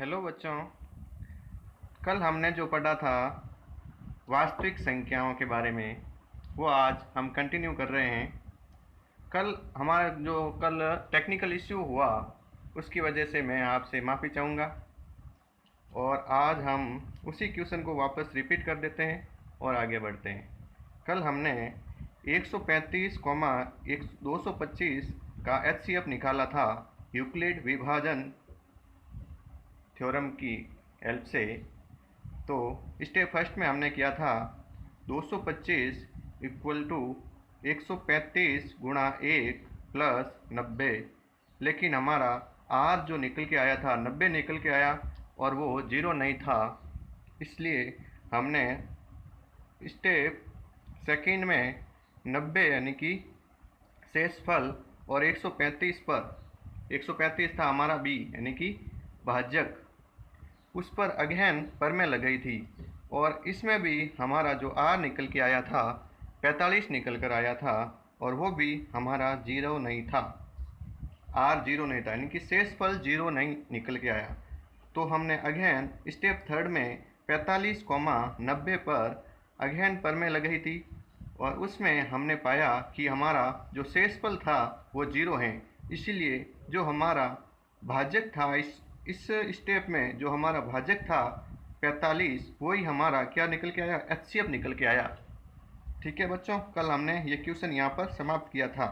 Hello बच्चों। कल हमने जो पढ़ा था वास्तविक संख्याओं के बारे में, वो आज हम कंटिन्यू कर रहे हैं। कल टेक्निकल इश्यू हुआ, उसकी वजह से मैं आपसे माफ़ी चाहूँगा। और आज हम उसी क्वेश्चन को वापस रिपीट कर देते हैं और आगे बढ़ते हैं। कल हमने 135, 225 का HCF निकाला था यूक्लिड विभाजन थ्योरम की हेल्प से। तो स्टेप फर्स्ट में हमने किया था 225 इक्वल टू 135 गुणा 1 प्लस 90, लेकिन हमारा आर जो निकल के आया था 90 निकल के आया और वो 0 नहीं था। इसलिए हमने स्टेप सेकंड में 90 यानी कि शेषफल और 135 पर 135 था हमारा बी यानी कि भाजक, उस पर अगेन परमें लगाई थी। और इसमें भी हमारा जो आर निकल के आया था 45 निकल कर आया था और वो भी हमारा 0 नहीं था, आर 0 नहीं था, यानी कि शेषफल 0 नहीं निकल के आया। तो हमने अगेन स्टेप थर्ड में 45, 90 पर अगेन परमें लगाई थी और उसमें हमने पाया कि हमारा जो शेषफल था वो 0 है। इसीलिए जो हमारा भाजक था इस स्टेप में जो हमारा भाजक था 45, वही हमारा क्या निकल के आया, HCF निकल के आया। ठीक है बच्चों, कल हमने ये क्वेश्चन यहाँ पर समाप्त किया था।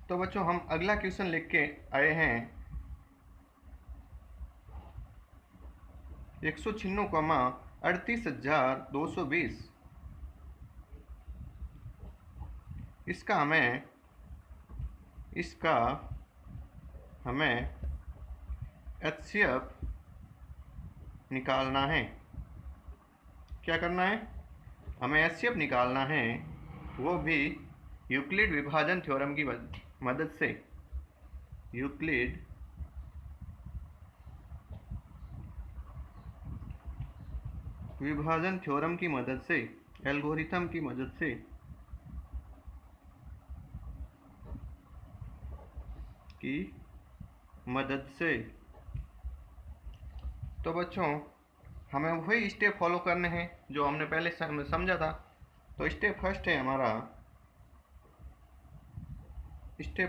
तो बच्चों हम अगला क्वेश्चन लिख के आए हैं 196,38,220। इसका हमें HCF निकालना है। क्या करना है, हमें HCF निकालना है, वो भी यूक्लिड विभाजन थ्योरम की मदद से। यूक्लिड विभाजन थ्योरम की मदद से, एल्गोरिथम की मदद से। तो बच्चों हमें वही स्टेप फॉलो करने हैं जो हमने पहले समझा था। तो स्टेप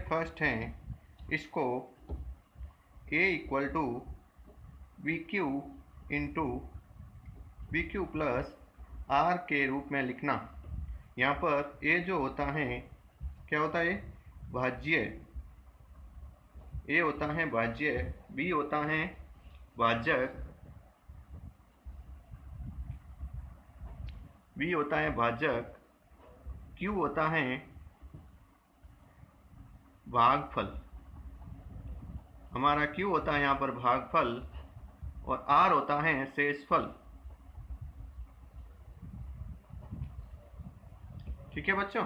फर्स्ट है इसको A equal to b q plus r के रूप में लिखना। यहाँ पर A जो होता है, क्या होता है, भाज्य। A होता है भाज्य, B होता है भाजक, B होता है भाजक, Q होता है भागफल। हमारा Q होता है यहाँ पर भागफल और R होता है शेषफल। ठीक है बच्चों,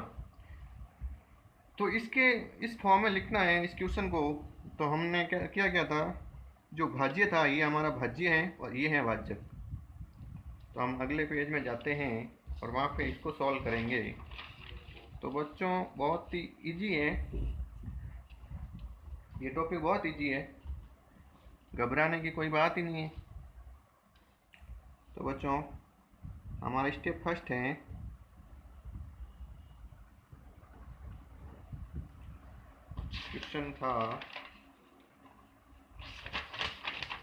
तो इस फॉर्म में लिखना है इस क्वेश्चन को। तो हमने क्या था, जो भाज्य था ये हमारा भाज्य है और ये है भाजक। तो हम अगले पेज में जाते हैं और वहाँ पे इसको सॉल्व करेंगे। तो बच्चों बहुत ही इजी है, ये टॉपिक बहुत इजी है, घबराने की कोई बात ही नहीं है। तो बच्चों हमारा स्टेप फर्स्ट है क्वेश्चन था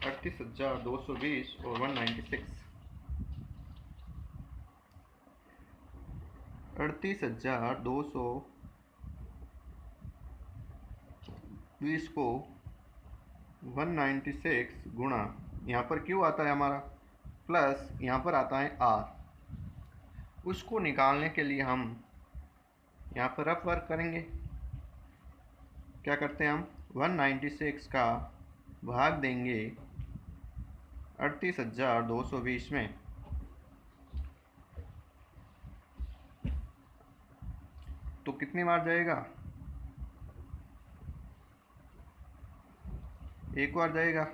38,220 और 196। 38,220 को 196 गुणा, यहाँ पर क्यों आता है हमारा प्लस, यहाँ पर आता है आर। उसको निकालने के लिए हम यहाँ पर रफ वर्क करेंगे। क्या करते हैं हम 196 का भाग देंगे 38,220 में। तो कितनी बार जाएगा, एक बार जाएगा,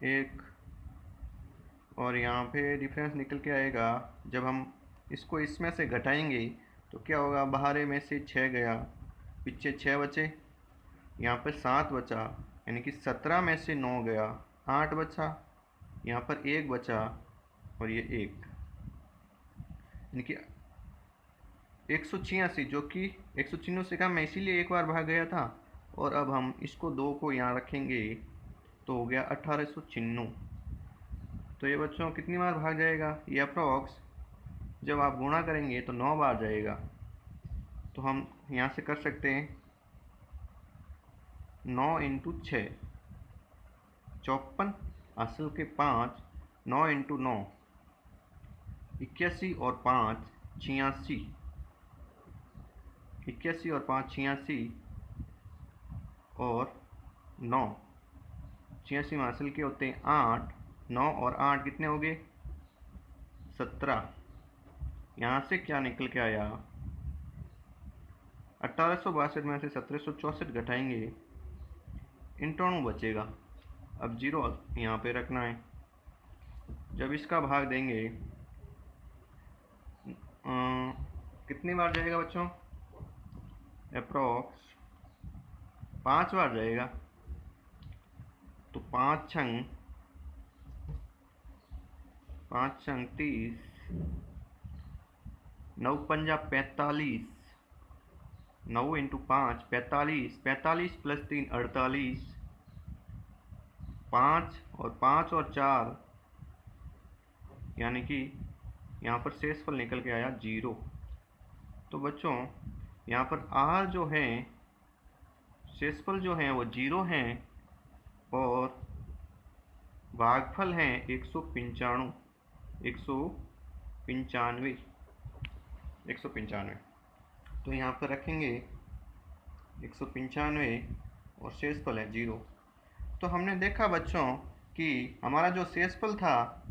एक, और यहाँ पे डिफरेंस निकल के आएगा। जब हम इसको इसमें से घटाएंगे तो क्या होगा, बाहर में से 6 गया, पीछे 6 बचे, यहाँ पे 7 बचा, यानी कि 17 में से 9 गया, 8 बचा, यहाँ पर 1 बचा और ये 1, यानी कि 186, जो कि 196 से कम है, इसीलिए एक बार भाग गया था। और अब हम इसको 2 को यहाँ रखेंगे तो हो गया 1896। तो ये बच्चों कितनी बार भाग जाएगा, ये अप्रॉक्स जब आप गुणा करेंगे तो 9 बार जाएगा। तो हम यहाँ से कर सकते हैं 9 इंटू 6 54, असल के 5, 9 इंटू 9 81 और 5 86, 81 और 5 86 और 9, 86 में असल के होते हैं 8, 9 और 8 कितने हो गए 17। यहाँ से क्या निकल के आया, 1862 में से 1764 घटाएंगे, 98 बचेगा। अब 0 यहाँ पे रखना है। जब इसका भाग देंगे कितनी बार जाएगा बच्चों, अप्रॉक्स 5 बार जाएगा। तो 5 छंग 30, 9 पंजा 45, 9 इंटू 5 45, 45 प्लस 3 48, 5 और 4, यानी कि यहाँ पर शेषफल निकल के आया 0। तो बच्चों यहाँ पर आर जो है, शेषफल जो है वो 0 हैं और भागफल हैं 195, 195। तो यहाँ पर रखेंगे 195 और शेषफल है 0। तो हमने देखा बच्चों कि हमारा जो शेषफल था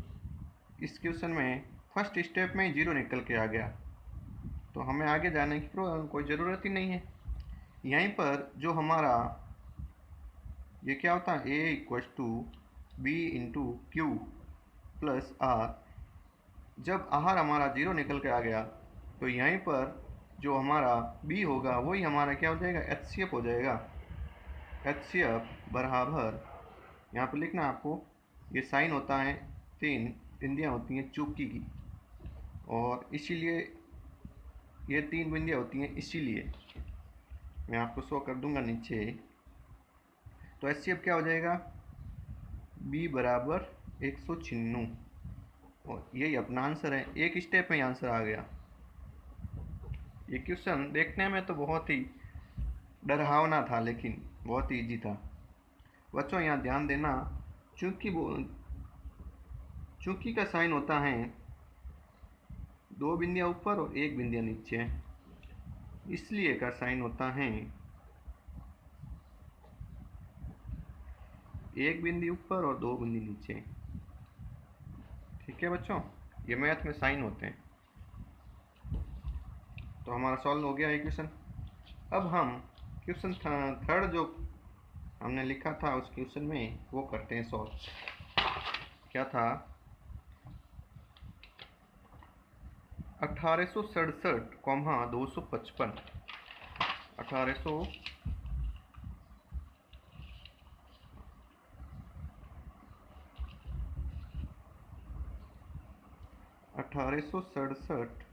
इस क्वेश्चन में फर्स्ट स्टेप में ही 0 निकल के आ गया। तो हमें आगे जाने की कोई ज़रूरत ही नहीं है। यहीं पर जो हमारा ये क्या होता है, a equals to b into q plus r, जब आर हमारा 0 निकल के आ गया तो यहीं पर जो हमारा b होगा वही हमारा क्या हो जाएगा, HCF हो जाएगा। HCF बराबर, यहाँ पर लिखना आपको, ये साइन होता है 3 बिंदियाँ होती हैं चुकी की, और इसीलिए ये 3 बिंदियाँ होती हैं, इसीलिए मैं आपको शो कर दूंगा नीचे। तो HCF क्या हो जाएगा, b बराबर 196, और यही अपना आंसर है। एक स्टेप में आंसर आ गया। ये क्वेश्चन देखने में तो बहुत ही डरावना था लेकिन बहुत ही ईजी था। बच्चों यहाँ ध्यान देना, चूंकि का साइन होता है 2 बिंदियाँ ऊपर और 1 बिंदिया नीचे, इसलिए का साइन होता है 1 बिंदी ऊपर और 2 बिंदी नीचे। ठीक है बच्चों, ये मैथ में साइन होते हैं। तो हमारा सॉल्व हो गया ये क्वेश्चन। अब हम क्वेश्चन थर्ड जो हमने लिखा था उस क्वेश्चन में वो करते हैं सॉल्व। क्या था, 1867, 255, 1867,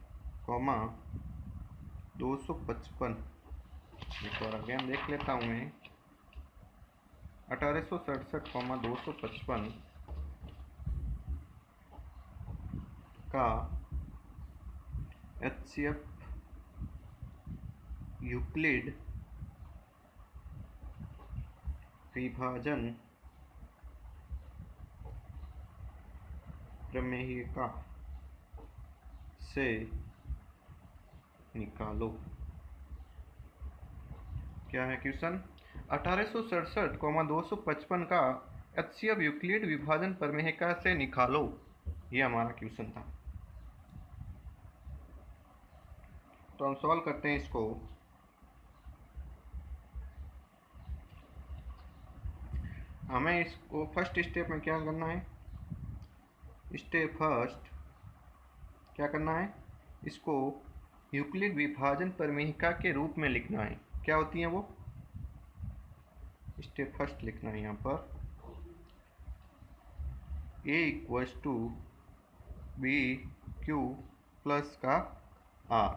255। एक बार अगेन देख लेता हूँ मैं। 1867, 255 का HCF यूक्लिड विभाजन प्रमेयिका से निकालो। क्या है क्वेश्चन, 1867, 255 का HCF यूक्लिड विभाजन प्रमेयिका से निकालो, ये हमारा क्वेश्चन था। तो हम सॉल्व करते हैं इसको। हमें इसको फर्स्ट स्टेप में क्या करना है, स्टेप फर्स्ट क्या करना है, इसको यूक्लिड विभाजन प्रमेयिका के रूप में लिखना है। क्या होती है वो, स्टेप फर्स्ट लिखना है यहाँ पर a equals to B Q plus का r।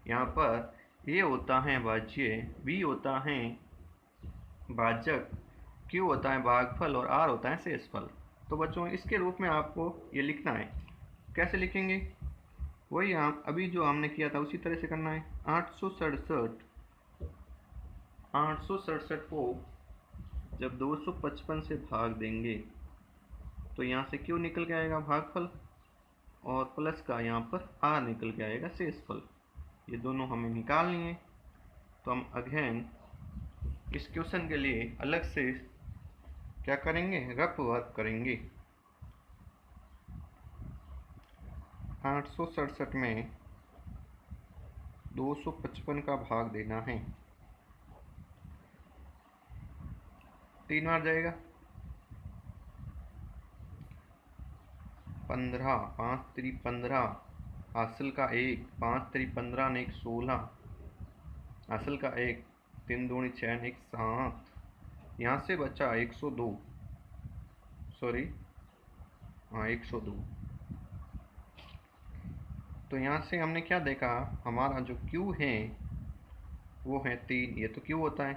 यहाँ पर a होता है भाज्य, b होता है भाजक, q होता है भागफल और r होता है शेषफल। तो बच्चों इसके रूप में आपको ये लिखना है। कैसे लिखेंगे? वही हम अभी जो हमने किया था उसी तरह से करना है। 867 को जब 255 से भाग देंगे तो यहाँ से क्यू निकल के आएगा भागफल और प्लस का यहाँ पर आर निकल के आएगा शेषफल। ये दोनों हमें निकालनी है। तो हम अगेन इस क्वेश्चन के लिए अलग से क्या करेंगे, रफ वर्क करेंगे। 867 में 255 का भाग देना है, 3 बार जाएगा। 15, 5 3 15, हासिल का 1, 5 3 15 ने 1 16, हासिल का 1, 3 दूनी 6 1 7। यहाँ से बचा 102, सॉरी हाँ 102। तो यहाँ से हमने क्या देखा, हमारा जो Q है वो है 3, ये तो Q होता है,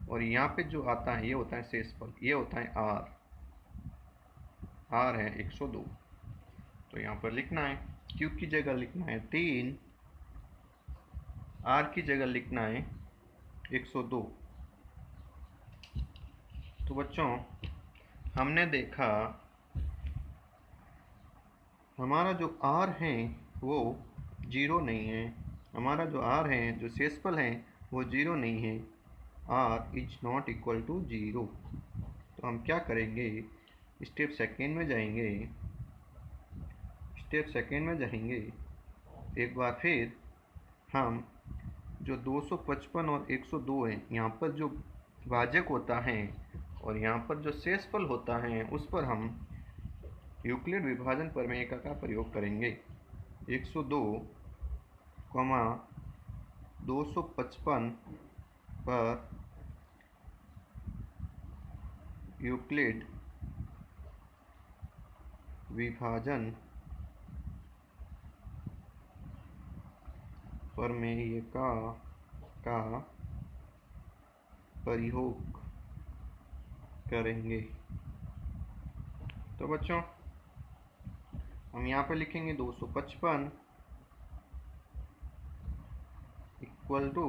और यहाँ पे जो आता है ये होता है शेषफल, ये होता है R है 102। तो यहाँ पर लिखना है Q की जगह लिखना है 3, R की जगह लिखना है 102। तो बच्चों हमने देखा हमारा जो R है वो 0 नहीं है, हमारा जो R है जो शेषफल है वो 0 नहीं है, R is not equal to 0। तो हम क्या करेंगे, स्टेप सेकेंड में जाएंगे, एक बार फिर हम जो 255 और 102 है यहाँ पर जो भाजक होता है और यहाँ पर जो शेषफल होता है उस पर हम यूक्लिड विभाजन प्रमेय का प्रयोग करेंगे। 102, 255 पर यूक्लिड विभाजन प्रमेय का प्रयोग करेंगे। तो बच्चों हम यहाँ पे लिखेंगे 255 इक्वल टू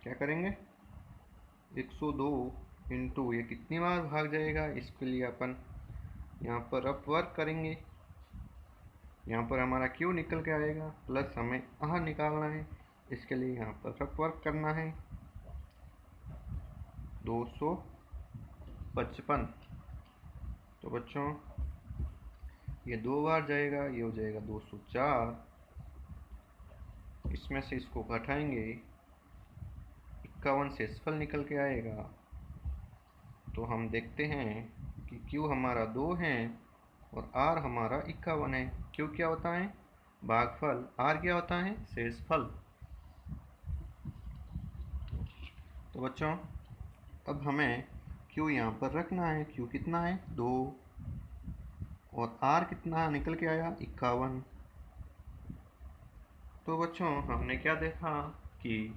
क्या करेंगे 102 इंटू ये कितनी बार भाग जाएगा, इसके लिए अपन यहाँ पर रफ वर्क करेंगे। यहाँ पर हमारा Q निकल के आएगा प्लस हमें R निकालना है, इसके लिए यहाँ पर रफ वर्क करना है। 255, तो बच्चों ये 2 बार जाएगा, ये हो जाएगा 204। इसमें से इसको घटाएंगे 51 शेषफल निकल के आएगा। तो हम देखते हैं कि Q हमारा 2 है और R हमारा 51 है। Q क्या होता है, भागफल, R क्या होता है, शेषफल। तो बच्चों अब हमें Q यहाँ पर रखना है। Q कितना है, 2, और R कितना निकल के आया, 51। तो बच्चों हमने क्या देखा कि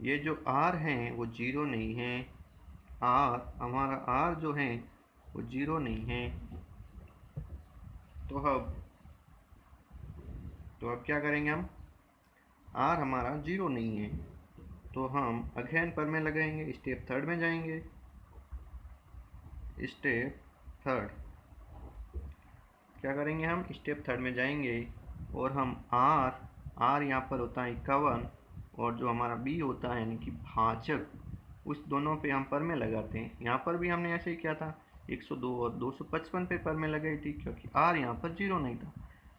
ये जो R है वो 0 नहीं है, हमारा R जो है वो 0 नहीं है। तो अब क्या करेंगे हम, R हमारा 0 नहीं है तो हम अगेन पर में लगाएंगे, स्टेप थर्ड में जाएंगे। स्टेप थर्ड क्या करेंगे, हम स्टेप थर्ड में जाएंगे और हम R यहाँ पर होता है 51 और जो हमारा B होता है यानी कि भाजक, उस दोनों पे हम पर में लगाते हैं। यहाँ पर भी हमने ऐसे ही किया था, 102 और 255 पे पर में लगाई थी क्योंकि R यहाँ पर 0 नहीं था।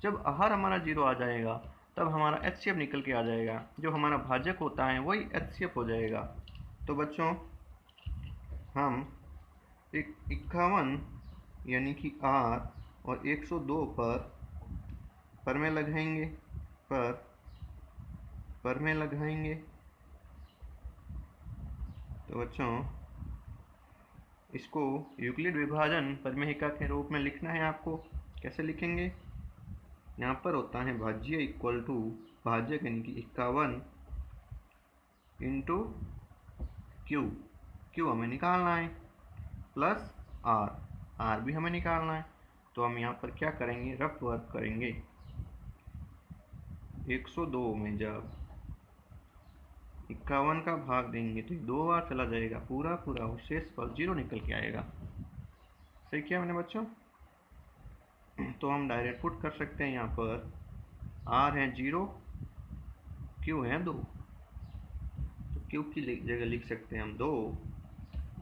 जब R हमारा 0 आ जाएगा तब हमारा HCF निकल के आ जाएगा, जो हमारा भाजक होता है वही HCF हो जाएगा। तो बच्चों हम 51 यानी कि R और 102 पर में लगाएंगे, पर में लगाएंगे तो बच्चों इसको यूक्लिड विभाजन परिमेयिका के रूप में लिखना है आपको। कैसे लिखेंगे? यहाँ पर होता है भाज्य इक्वल टू भाज्य यानी कि 51 इंटू क्यू हमें निकालना है, प्लस आर भी हमें निकालना है। तो हम यहाँ पर क्या करेंगे? रफ वर्क करेंगे। 102 में जब 51 का भाग देंगे तो 2 बार चला जाएगा, पूरा शेषफल 0 निकल के आएगा। सही किया मैंने बच्चों? तो हम डायरेक्ट पुट कर सकते हैं। यहाँ पर आर है 0, क्यू है 2, तो क्यू की जगह लिख सकते हैं हम 2,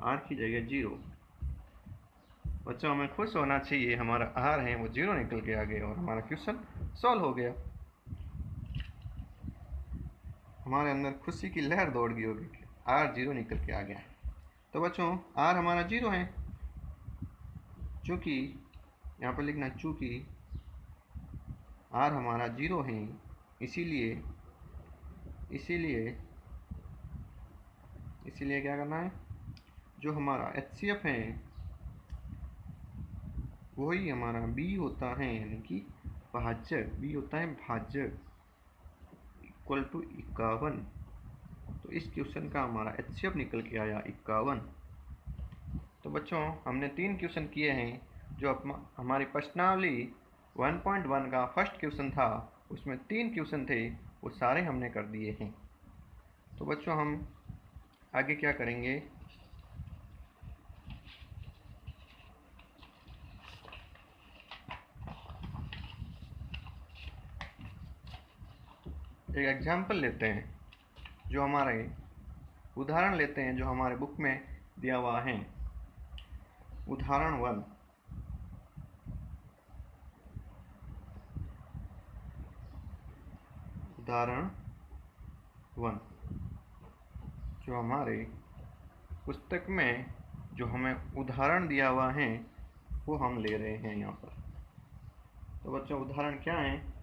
आर की जगह 0। बच्चों हमें खुश होना चाहिए, हमारा आर है वो 0 निकल के आ गया और हमारा क्वेश्चन सॉल्व हो गया। हमारे अंदर खुशी की लहर दौड़ गई होगी कि आर 0 निकल के आ गया। तो बच्चों आर हमारा 0 है, चूँकि यहाँ पर लिखना चूँकि आर हमारा 0 है, इसीलिए क्या करना है? जो हमारा HCF है वही हमारा बी होता है, यानी कि भाजक। बी होता है भाजक इक्वल टू 51। तो इस क्वेश्चन का हमारा HCF निकल के आया 51। तो बच्चों हमने 3 क्वेश्चन किए हैं। जो हमारी प्रश्नावली 1.1 का फर्स्ट क्वेश्चन था उसमें 3 क्वेश्चन थे, वो सारे हमने कर दिए हैं। तो बच्चों हम आगे क्या करेंगे? एक एग्जाम्पल लेते हैं, जो हमारे उदाहरण लेते हैं जो हमारे बुक में दिया हुआ है। उदाहरण 1। जो हमारे पुस्तक में जो हमें उदाहरण दिया हुआ है वो हम ले रहे हैं यहाँ पर। तो बच्चों उदाहरण क्या है?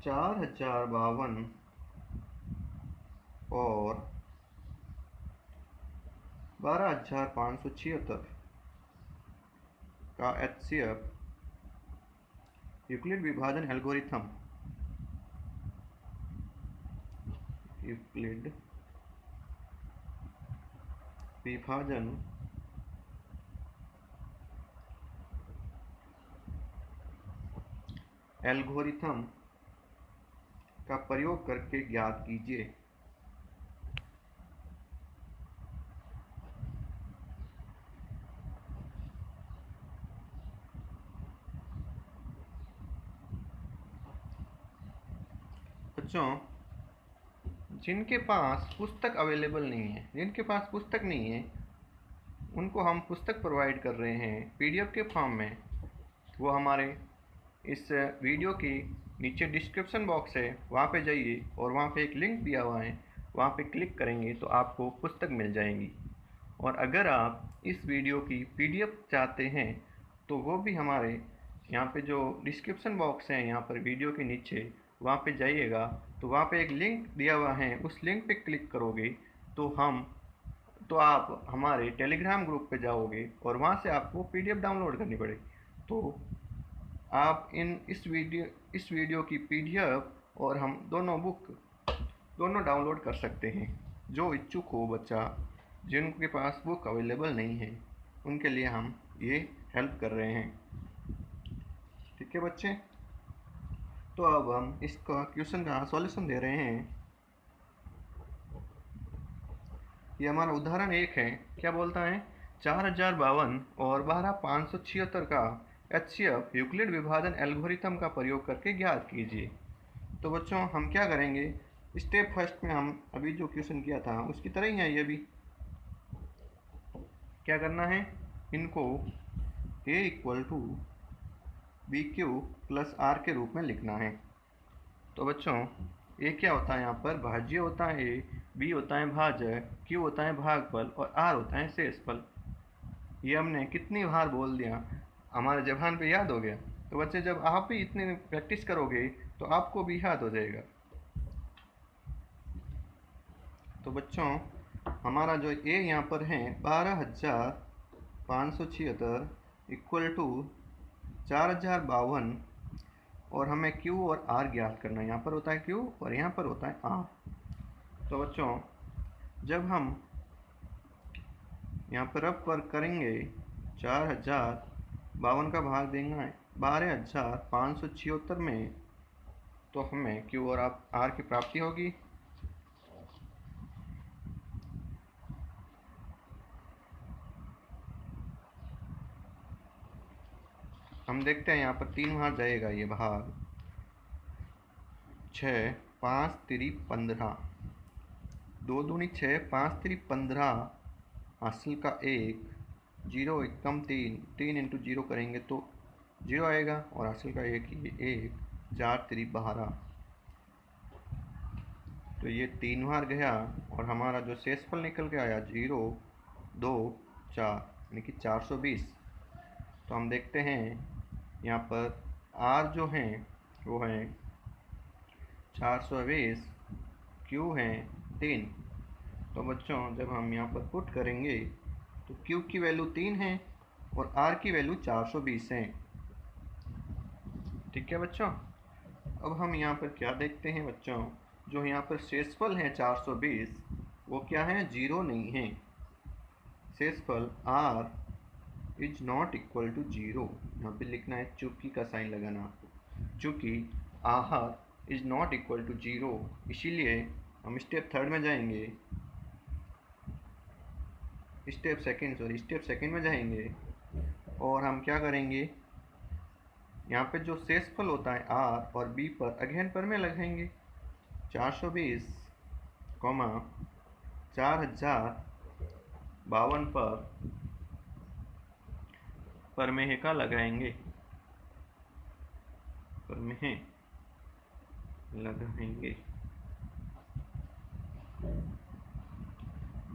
4052 और 12576 का HCF यूक्लिड विभाजन एल्गोरिथम का प्रयोग करके ज्ञात कीजिए। बच्चों जिनके पास पुस्तक अवेलेबल नहीं है, उनको हम पुस्तक प्रोवाइड कर रहे हैं PDF के फॉर्म में। वो हमारे इस वीडियो की नीचे डिस्क्रिप्शन बॉक्स है, वहाँ पे जाइए और वहाँ पे एक लिंक दिया हुआ है, वहाँ पे क्लिक करेंगे तो आपको पुस्तक मिल जाएंगी। और अगर आप इस वीडियो की PDF चाहते हैं तो वो भी हमारे यहाँ पे जो डिस्क्रिप्शन बॉक्स है, यहाँ पर वीडियो के नीचे, वहाँ पे जाइएगा तो वहाँ पे एक लिंक दिया हुआ है, उस लिंक पे क्लिक करोगे तो आप हमारे टेलीग्राम ग्रुप पे जाओगे और वहाँ से आपको PDF डाउनलोड करनी पड़ेगी। तो आप इस वीडियो की PDF और हम दोनों डाउनलोड कर सकते हैं। जो इच्छुक हो बच्चा, जिनके पास बुक अवेलेबल नहीं है, उनके लिए हम ये हेल्प कर रहे हैं। ठीक है बच्चे? तो अब हम इसका क्वेश्चन का सॉल्यूशन दे रहे हैं। ये हमारा उदाहरण 1 है। क्या बोलता है? 4052 और 12576 का HCF यूक्लिड विभाजन एल्गोरिथम का प्रयोग करके ज्ञात कीजिए। तो बच्चों हम क्या करेंगे? स्टेप फर्स्ट में हम अभी जो क्वेश्चन किया था उसकी तरह ही है ये भी। क्या करना है? इनको A equal to BQ plus R के रूप में लिखना है। तो बच्चों A क्या होता है? यहाँ पर भाज्य होता है A, B होता है भाजक, Q होता है भागफल और R होता है शेषफल। ये हमने कितनी बार बोल दिया, हमारे ज़बान पे याद हो गया। तो बच्चे जब आप भी इतने प्रैक्टिस करोगे तो आपको भी याद हो जाएगा। तो बच्चों हमारा जो ए यहाँ पर है 12,576 इक्वल टू 4,052 और हमें क्यू और आर ज्ञात करना है। यहाँ पर होता है क्यू और यहाँ पर होता है आर। तो बच्चों जब हम यहाँ पर रफ वर्क करेंगे 4,052 का भाग देंगे 12,576 में, तो हमें क्यू और आर की प्राप्ति होगी। हम देखते हैं यहाँ पर 3 बार जाएगा ये भाग 6 5 3 15 2 दूनी 6 5 3 15 हासिल का 1 0 एकम 3 इंटू 0 करेंगे तो 0 आएगा और हासिल का 1 4 3 12। तो ये 3 बार गया और हमारा जो शेषफल निकल के आया 0 2 4 यानी कि 420। तो हम देखते हैं यहाँ पर आर जो हैं वो हैं 420, क्यू हैं 3। तो बच्चों जब हम यहाँ पर पुट करेंगे तो क्यू की वैल्यू 3 है और आर की वैल्यू 420 है। ठीक है बच्चों, अब हम यहाँ पर क्या देखते हैं बच्चों, जो यहाँ पर शेषफल है 420 वो क्या है, 0 नहीं है। शेषफल r is not equal to 0, यहाँ पे लिखना है चूंकि का साइन लगाना आपको, चूंकि R is not equal to 0, इसीलिए हम स्टेप थर्ड में जाएंगे, स्टेप सेकंड में जाएंगे और हम क्या करेंगे, यहाँ पे जो शेषफल होता है आर और बी पर अगेन पर में लगाएंगे 420, 4,052 पर में का लगाएंगे, पर में लगाएंगे।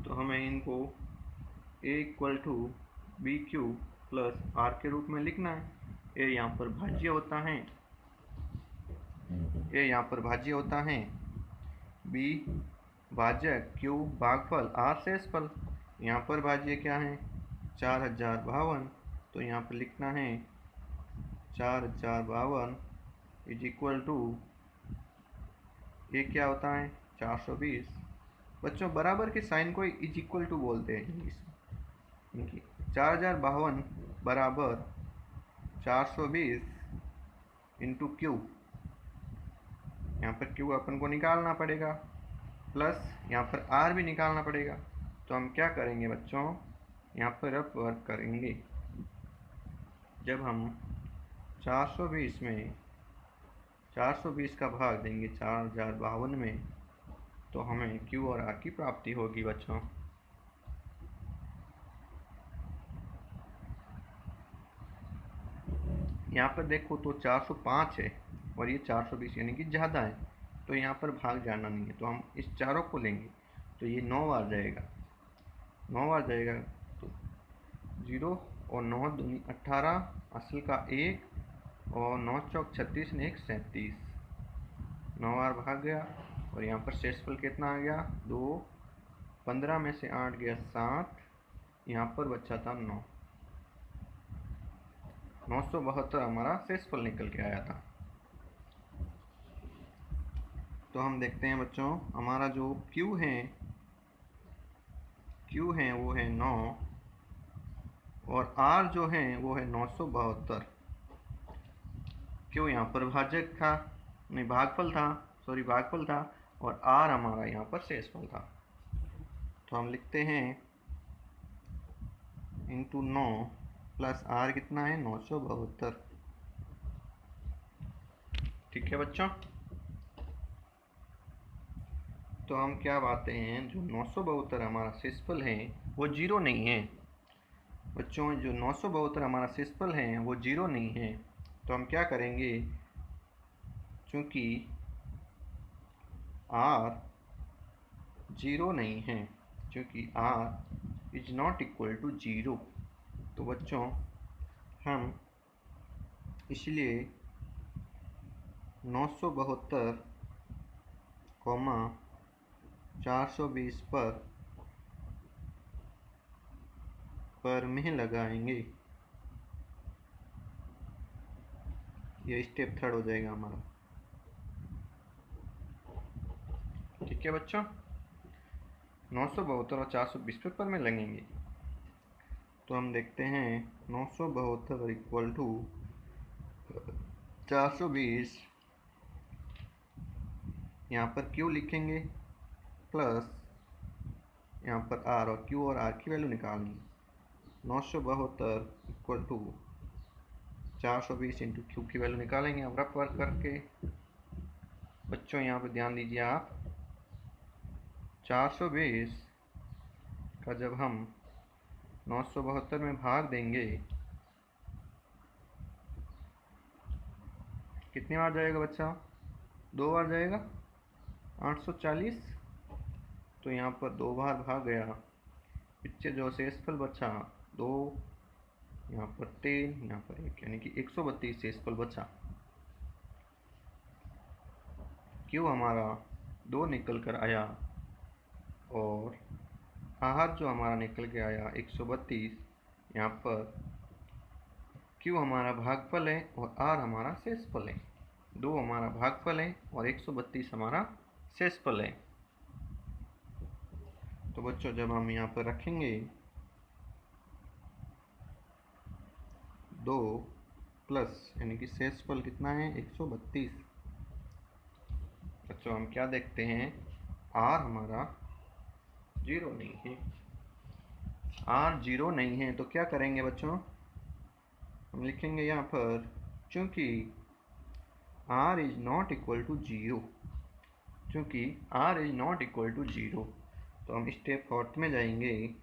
तो हमें इनको a equal to B Q plus r के रूप में लिखना है। ए यहाँ पर भाज्य होता है, बी भाजक, क्यू भागफल, आर शेषफल। यहाँ पर भाज्य क्या है 4,052, तो यहाँ पर लिखना है 4,052 इज इक्वल टू ये क्या होता है 420। बच्चों बराबर के साइन को इज इक्वल टू बोलते हैं इंग्लिश में। 4,052 बराबर 420 इंटू क्यू, यहाँ पर क्यू अपन को निकालना पड़ेगा प्लस यहाँ पर आर भी निकालना पड़ेगा। तो हम क्या करेंगे बच्चों, यहाँ पर रफ वर्क करेंगे। जब हम 420 में 420 का भाग देंगे 4,052 में, तो हमें क्यू और आर की प्राप्ति होगी बच्चों। यहाँ पर देखो तो 405 है और ये 420 यानी कि ज़्यादा है, तो यहाँ पर भाग जाना नहीं है, तो हम इस चारों को लेंगे तो ये 9 बार जाएगा, 9 बार जाएगा तो 0 और 9 दूनी 18, असल का 1 और 9 चौक 36 ने 1 37, 9 बार भाग गया और यहाँ पर शेषफल कितना आ गया 2, 15 में से 8 गया 7, यहाँ पर बचा था 9, 972 हमारा शेषफल निकल के आया था। तो हम देखते हैं बच्चों हमारा जो Q है वो है 9 और R जो है वो है 972। Q यहाँ पर भाजक था, नहीं भागफल था और R हमारा यहाँ पर शेषफल था। तो हम लिखते हैं इंटू 9 प्लस R कितना है 972। ठीक है बच्चों, तो हम क्या पाते हैं, जो 972 हमारा शेषफल है वो 0 नहीं है बच्चों, जो 972 हमारा शेषफल है वो 0 नहीं है। तो हम क्या करेंगे, चूँकि R 0 नहीं है, क्योंकि R is not equal to 0, तो बच्चों हम इसलिए 972, 420 पर में लगाएंगे। ये स्टेप थर्ड हो जाएगा हमारा। ठीक है बच्चों, 972 और 420 पर में लगेंगे। तो हम देखते हैं 972 इक्वल टू 420, यहाँ पर क्यू लिखेंगे प्लस यहाँ पर आर, और क्यू और आर की वैल्यू निकालेंगे। 972 इक्वल टू 420 इंटू क्यू की वैल्यू निकालेंगे अब रफ वर्क करके। बच्चों यहाँ पर ध्यान दीजिए आप, 420 का जब हम 972 में भाग देंगे कितनी बार जाएगा बच्चा? 2 बार जाएगा, 840। तो यहाँ पर 2 बार भाग गया, पीछे जो शेषफल बचा 2, यहाँ पर 3, यहाँ पर 1, यानी कि 132 शेषफल बचा। क्यों हमारा 2 निकल कर आया और आहार जो हमारा निकल के आया 132। यहाँ पर क्यू हमारा भागफल है और आर हमारा शेषफल है। 2 हमारा भागफल है और 132 हमारा शेषफल है। तो बच्चों जब हम यहाँ पर रखेंगे 2 प्लस यानी कि शेषफल कितना है 132। बच्चों हम क्या देखते हैं, आर हमारा 0 नहीं है। आर 0 नहीं है तो क्या करेंगे बच्चों, हम लिखेंगे यहाँ पर चूंकि r is not equal to 0, चूंकि r is not equal to 0, तो हम स्टेप फोर्थ में जाएंगे।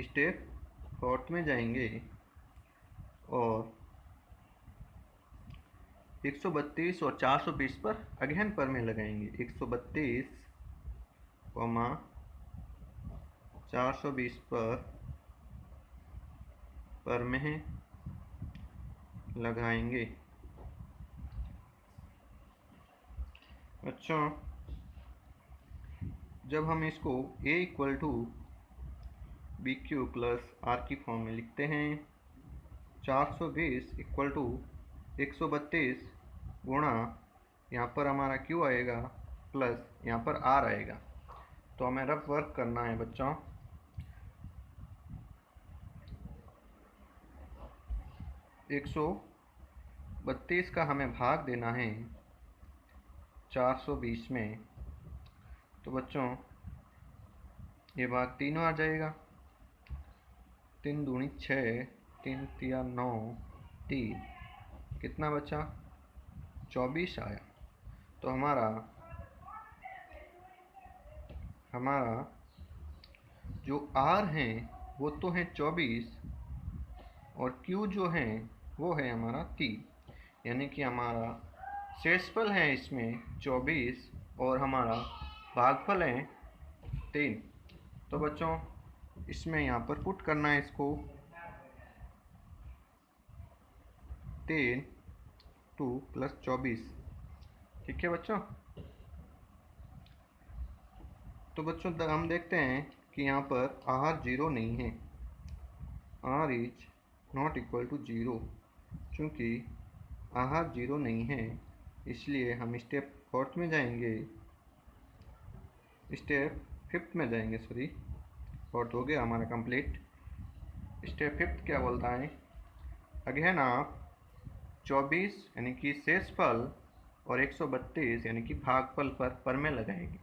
स्टेप फोर्थ में जाएंगे और 132 और 420 पर अगेन पर में लगाएंगे। 132, 420 पर में लगाएंगे। अच्छा, जब हम इसको a equal to B Q plus R की फॉर्म में लिखते हैं, 420 इक्वल टू 132 गुणा यहाँ पर हमारा क्यू आएगा प्लस यहाँ पर आर आएगा। तो हमें रफ वर्क करना है बच्चों। 132 का हमें भाग देना है 420 में। तो बच्चों ये भाग 3 आ जाएगा, 3 दूनी 6, 3 तिया 9, 3 कितना बचा 24 आया। तो हमारा जो R है वो तो है 24 और Q जो है वो है हमारा 3, यानी कि हमारा शेषफल है इसमें 24 और हमारा भागफल है 3। तो बच्चों इसमें यहाँ पर पुट करना है इसको, 3 2 प्लस 24। ठीक है बच्चों। तो बच्चों हम देखते हैं कि यहाँ पर R 0 नहीं है, R is not equal to 0। चूँकि R 0 नहीं है इसलिए हम स्टेप फोर्थ में जाएंगे, स्टेप फिफ्थ में जाएंगे, सॉरी फोर्थ हो गया हमारा कंप्लीट। स्टेप फिफ्थ क्या बोलता है, अगेन आप 24 यानी कि शेषफल और 132 यानी कि भागफल पर में लगाएंगे।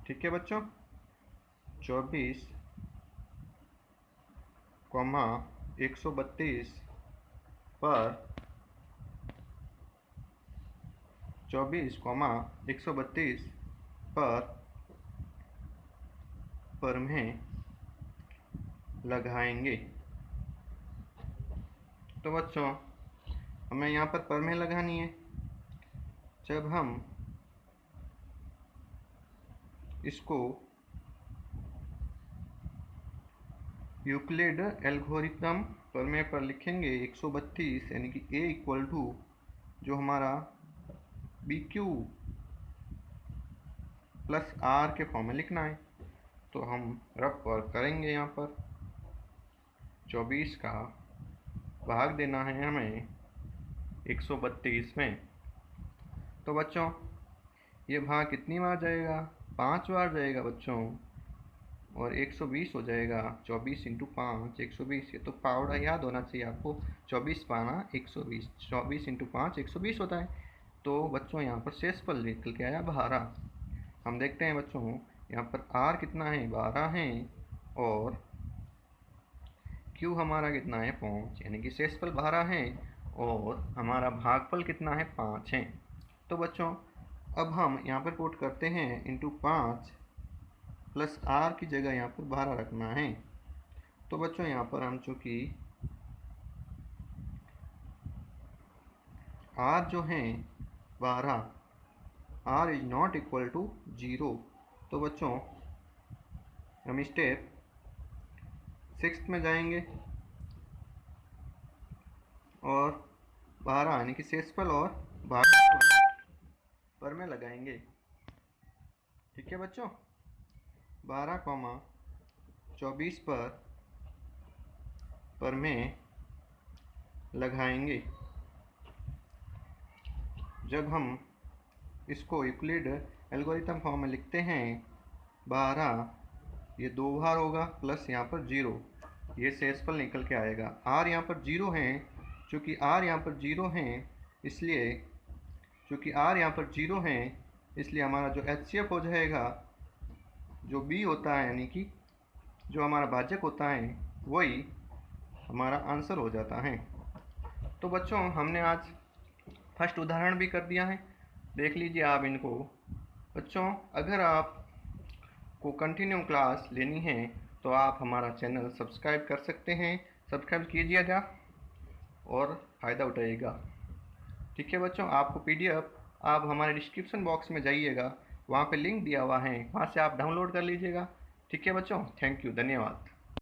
ठीक है बच्चों, 24 कॉमा 132 पर 24 कॉमा 132 पर में लगाएंगे। तो बच्चों हमें यहाँ पर में लगानी है। जब हम इसको यूक्लिड एल्गोरिथम परमे पर लिखेंगे 132 यानी कि a इक्वल टू जो हमारा बी क्यू प्लस आर के फॉर्म में लिखना है। तो हम रफ वर्क करेंगे। यहाँ पर 24 का भाग देना है हमें 132 में। तो बच्चों ये भाग कितनी बार जाएगा? 5 बार जाएगा बच्चों। और 120 हो जाएगा। 24 इंटू 5 120। ये तो पावड़ा याद होना चाहिए आपको। 24 पाना 120, 24 इंटू 5 120 होता है। तो बच्चों यहाँ पर शेषफल निकल के आया 12। हम देखते हैं बच्चों यहाँ पर r कितना है? 12 है। और q हमारा कितना है? 5, यानी कि शेषफल 12 है और हमारा भागफल कितना है? 5 है। तो बच्चों अब हम यहाँ पर पुट करते हैं इंटू 5 प्लस r की जगह यहाँ पर 12 रखना है। तो बच्चों यहाँ पर हम चूँकि r जो है 12, r is not equal to 0। तो बच्चों हम स्टेप 6 में जाएंगे और 12 यानी कि शेषफल और भाग पर में लगाएंगे। ठीक है बच्चों, 12,24 पर में लगाएंगे। जब हम इसको यूक्लिड एल्गोरिथम फॉर्म में लिखते हैं 12 ये 2 बार होगा प्लस यहाँ पर 0, ये शेषफल निकल के आएगा। r यहाँ पर 0 है, चूँकि r यहाँ पर 0 है इसलिए चूँकि r यहाँ पर 0 है इसलिए हमारा जो HCF हो जाएगा, जो b होता है यानी कि जो हमारा भाजक होता है वही हमारा आंसर हो जाता है। तो बच्चों हमने आज फर्स्ट उदाहरण भी कर दिया है, देख लीजिए आप इनको। बच्चों अगर आप को कंटिन्यू क्लास लेनी है तो आप हमारा चैनल सब्सक्राइब कर सकते हैं। सब्सक्राइब कीजिएगा और फ़ायदा उठाइएगा। ठीक है बच्चों, आपको PDF आप हमारे डिस्क्रिप्शन बॉक्स में जाइएगा, वहाँ पे लिंक दिया हुआ है, वहाँ से आप डाउनलोड कर लीजिएगा। ठीक है बच्चों, थैंक यू, धन्यवाद।